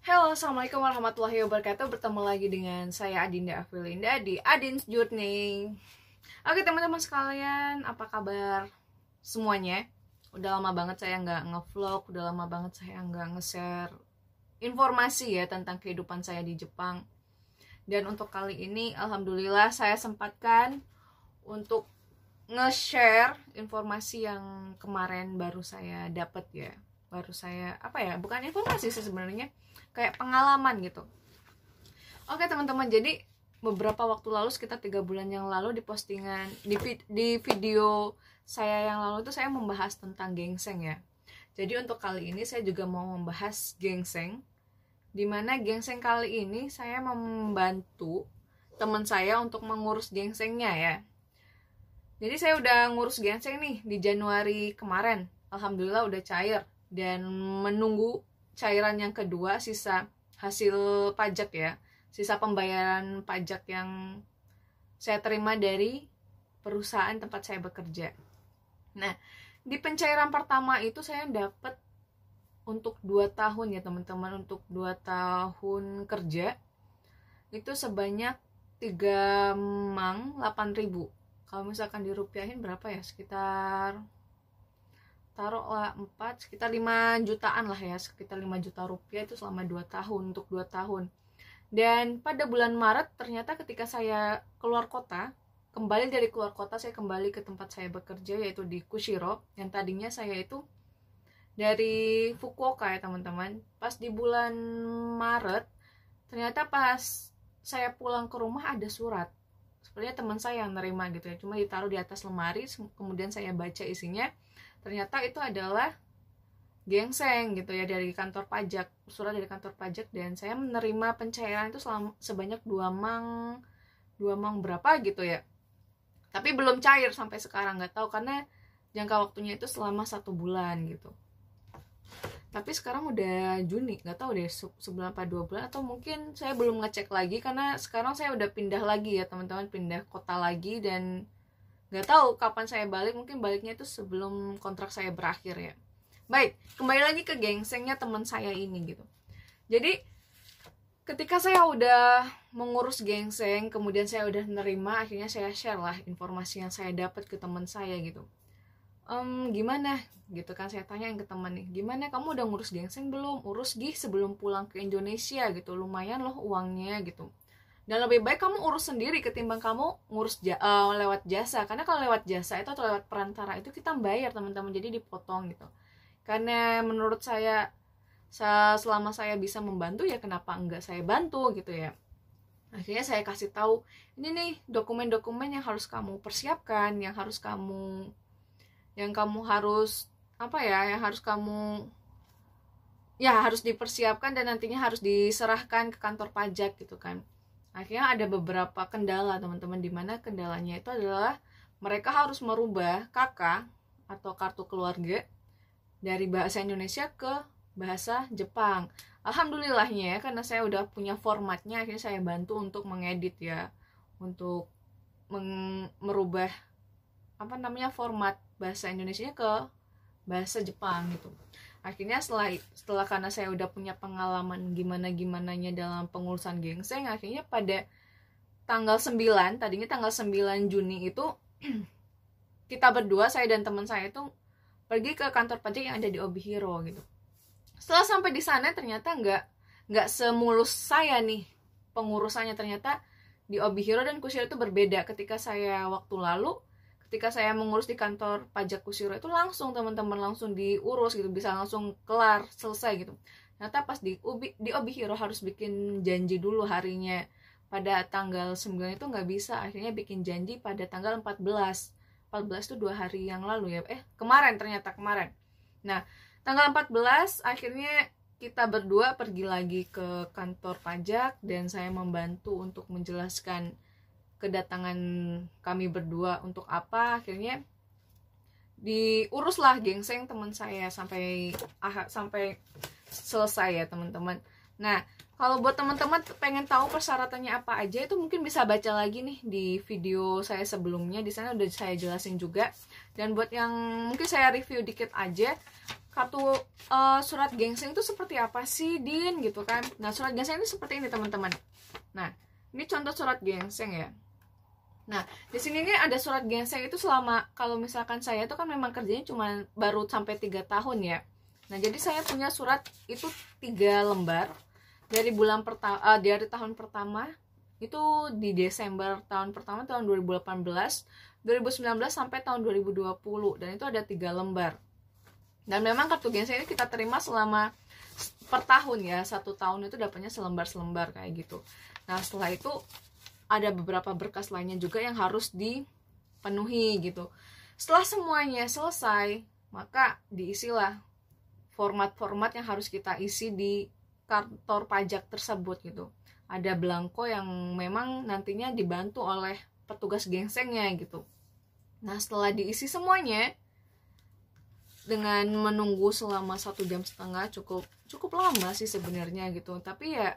Halo, assalamualaikum warahmatullahi wabarakatuh. Bertemu lagi dengan saya Adinda Afilinda di Adin's Journey. Oke teman-teman sekalian, apa kabar semuanya? Udah lama banget saya nggak ngevlog, udah lama banget saya nggak nge-share informasi ya tentang kehidupan saya di Jepang. Dan untuk kali ini, alhamdulillah saya sempatkan untuk nge-share informasi yang kemarin baru saya dapat ya. Baru saya, bukan informasi sih sebenarnya, kayak pengalaman gitu. Oke teman-teman, jadi beberapa waktu lalu, sekitar 3 bulan yang lalu, di postingan di video saya yang lalu itu saya membahas tentang ginseng ya. Jadi untuk kali ini saya juga mau membahas ginseng, dimana ginseng kali ini saya membantu teman saya untuk mengurus ginsengnya ya. Jadi saya udah ngurus ginseng nih di Januari kemarin, alhamdulillah udah cair, dan menunggu cairan yang kedua, sisa hasil pajak ya, sisa pembayaran pajak yang saya terima dari perusahaan tempat saya bekerja. Nah, di pencairan pertama itu saya dapat untuk 2 tahun ya teman-teman, untuk 2 tahun kerja itu sebanyak 3 mang 8.000. Kalau misalkan dirupiahin berapa ya, sekitar taruhlah 4, sekitar 5 jutaan lah ya, sekitar 5 juta rupiah itu selama 2 tahun, untuk 2 tahun. Dan pada bulan Maret ternyata ketika saya keluar kota, kembali dari keluar kota, saya kembali ke tempat saya bekerja yaitu di Kushiro, yang tadinya saya itu dari Fukuoka ya teman-teman. Pas di bulan Maret ternyata pas saya pulang ke rumah ada surat, sepertinya teman saya yang nerima gitu ya, cuma ditaruh di atas lemari, kemudian saya baca isinya. Ternyata itu adalah ginseng gitu ya, dari kantor pajak, surat dari kantor pajak, dan saya menerima pencairan itu sebanyak 2 mang berapa gitu ya. Tapi belum cair sampai sekarang, nggak tahu karena jangka waktunya itu selama 1 bulan gitu. Tapi sekarang udah Juni, nggak tahu deh sebulan apa 2 bulan, atau mungkin saya belum ngecek lagi karena sekarang saya udah pindah lagi ya teman-teman, pindah kota lagi, dan nggak tahu kapan saya balik, mungkin baliknya itu sebelum kontrak saya berakhir ya. Baik, kembali lagi ke ginsengnya teman saya ini gitu. Jadi ketika saya udah mengurus ginseng, kemudian saya udah nerima, akhirnya saya share lah informasi yang saya dapat ke teman saya gitu. Gimana gitu kan, saya tanyain ke teman nih, gimana kamu udah ngurus ginseng belum, urus gih sebelum pulang ke Indonesia gitu, lumayan loh uangnya gitu. Dan lebih baik kamu urus sendiri ketimbang kamu ngurus lewat jasa. Karena kalau lewat jasa itu atau lewat perantara itu kita bayar teman-teman, jadi dipotong gitu. Karena menurut saya selama saya bisa membantu ya kenapa enggak saya bantu gitu ya. Akhirnya saya kasih tahu, ini nih dokumen-dokumen yang harus kamu persiapkan, yang harus kamu harus dipersiapkan dan nantinya harus diserahkan ke kantor pajak gitu kan. Akhirnya ada beberapa kendala teman-teman, dimana kendalanya itu adalah mereka harus merubah KK atau kartu keluarga dari bahasa Indonesia ke bahasa Jepang. Alhamdulillahnya ya, karena saya udah punya formatnya, akhirnya saya bantu untuk mengedit ya, untuk merubah format bahasa Indonesianya ke bahasa Jepang gitu. Akhirnya setelah karena saya udah punya pengalaman gimananya dalam pengurusan ginseng, akhirnya pada tanggal 9, tadinya tanggal 9 Juni itu kita berdua, saya dan teman saya itu pergi ke kantor pajak yang ada di Obihiro gitu. Setelah sampai di sana ternyata nggak semulus saya nih pengurusannya. Ternyata di Obihiro dan Kushiro itu berbeda. Ketika saya mengurus di kantor pajak Kushiro itu langsung teman-teman, langsung diurus gitu, bisa langsung kelar, selesai gitu. Ternyata pas di Obihiro harus bikin janji dulu harinya. Pada tanggal 9 itu nggak bisa, akhirnya bikin janji pada tanggal 14 itu 2 hari yang lalu ya, kemarin. Nah tanggal 14 akhirnya kita berdua pergi lagi ke kantor pajak, dan saya membantu untuk menjelaskan kedatangan kami berdua untuk apa. Akhirnya diuruslah ginseng teman saya sampai selesai ya teman-teman. Nah kalau buat teman-teman pengen tahu persyaratannya apa aja, itu mungkin bisa baca lagi nih di video saya sebelumnya, di sana udah saya jelasin juga. Dan buat yang mungkin saya review dikit aja, surat gingseng itu seperti apa sih, Din, gitu kan. Nah, surat gingseng ini seperti ini, teman-teman. Nah, ini contoh surat gingseng ya. Nah, di sini nih ada surat gingseng itu selama, kalau misalkan saya itu kan memang kerjanya cuma baru sampai 3 tahun ya. Nah, jadi saya punya surat itu 3 lembar dari dari tahun pertama itu di Desember tahun pertama tahun 2018, 2019 sampai tahun 2020, dan itu ada 3 lembar. Dan memang kartu gingseng ini kita terima selama per tahun ya, 1 tahun itu dapatnya selembar kayak gitu. Nah, setelah itu ada beberapa berkas lainnya juga yang harus dipenuhi gitu. Setelah semuanya selesai, maka diisilah format-format yang harus kita isi di kantor pajak tersebut gitu. Ada belangko yang memang nantinya dibantu oleh petugas gingsengnya gitu. Nah, setelah diisi semuanya, dengan menunggu selama 1,5 jam cukup lama sih sebenarnya gitu. Tapi ya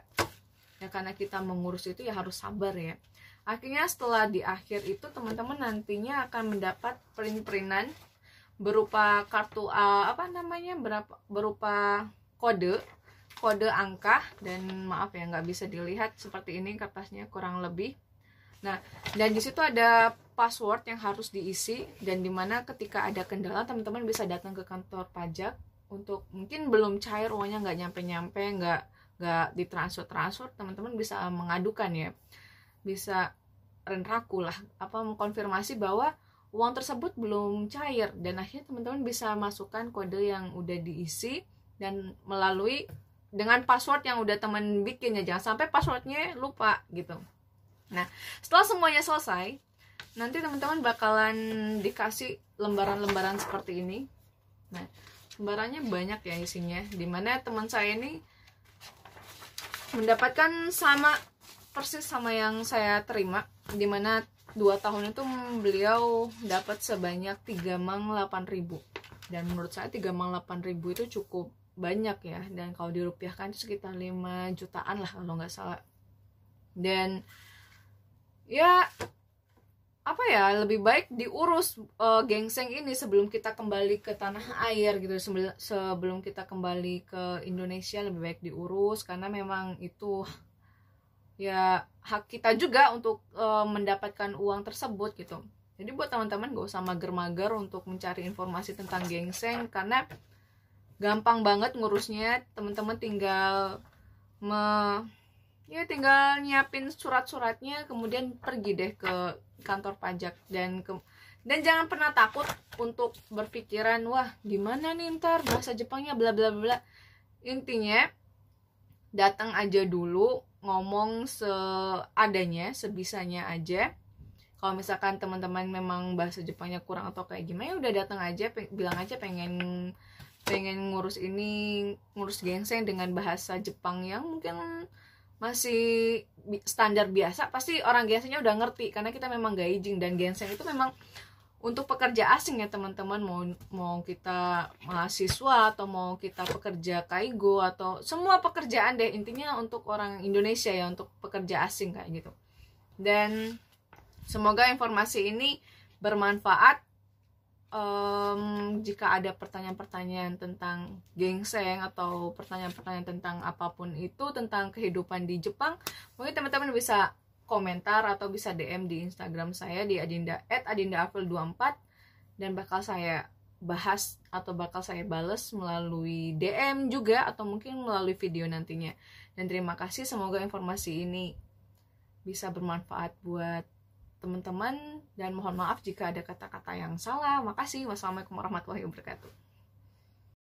karena kita mengurus itu ya harus sabar ya. Akhirnya setelah di akhir itu teman-teman nantinya akan mendapat print-printan berupa kartu berupa kode angka, dan maaf ya nggak bisa dilihat seperti ini kertasnya kurang lebih. Nah, dan di situ ada password yang harus diisi, dan dimana ketika ada kendala teman-teman bisa datang ke kantor pajak untuk mungkin belum cair uangnya, nggak nyampe nggak ditransfer, teman-teman bisa mengadukan ya, bisa renraku lah, mengkonfirmasi bahwa uang tersebut belum cair, dan akhirnya teman-teman bisa masukkan kode yang udah diisi dan melalui dengan password yang udah teman bikin ya, jangan sampai passwordnya lupa gitu. Nah, setelah semuanya selesai, nanti teman-teman bakalan dikasih lembaran-lembaran seperti ini. Nah, lembarannya banyak ya isinya, dimana teman saya ini mendapatkan sama persis sama yang saya terima, dimana 2 tahun itu beliau dapat sebanyak 3.800.000, dan menurut saya 3.800.000 itu cukup banyak ya, dan kalau dirupiahkan itu sekitar 5 jutaan lah kalau nggak salah. Dan ya lebih baik diurus gingseng ini sebelum kita kembali ke tanah air gitu. Sebelum kita kembali ke Indonesia lebih baik diurus, karena memang itu ya hak kita juga untuk mendapatkan uang tersebut gitu. Jadi buat teman-teman gak usah mager-mager untuk mencari informasi tentang gingseng, karena gampang banget ngurusnya. Teman-teman tinggal tinggal nyiapin surat-suratnya, kemudian pergi deh ke kantor pajak, dan jangan pernah takut untuk berpikiran wah gimana nih ntar bahasa Jepangnya bla bla bla. Intinya datang aja dulu, ngomong seadanya, sebisanya aja. Kalau misalkan teman-teman memang bahasa Jepangnya kurang atau kayak gimana, ya udah datang aja, bilang aja pengen ngurus gingseng dengan bahasa Jepang yang mungkin masih standar biasa. Pasti orang gingsengnya udah ngerti, karena kita memang gaijin, dan gingseng itu memang untuk pekerja asing ya teman-teman, mau kita mahasiswa atau mau kita pekerja kaigo atau semua pekerjaan deh, intinya untuk orang Indonesia ya, untuk pekerja asing kayak gitu. Dan semoga informasi ini bermanfaat. Jika ada pertanyaan-pertanyaan tentang gingseng atau pertanyaan-pertanyaan tentang apapun itu, tentang kehidupan di Jepang, mungkin teman-teman bisa komentar atau bisa DM di Instagram saya di @adindaafil24, dan bakal saya bahas atau bakal saya bales melalui DM juga atau mungkin melalui video nantinya. Dan terima kasih, semoga informasi ini bisa bermanfaat buat teman-teman, dan mohon maaf jika ada kata-kata yang salah. Makasih. Wassalamualaikum warahmatullahi wabarakatuh.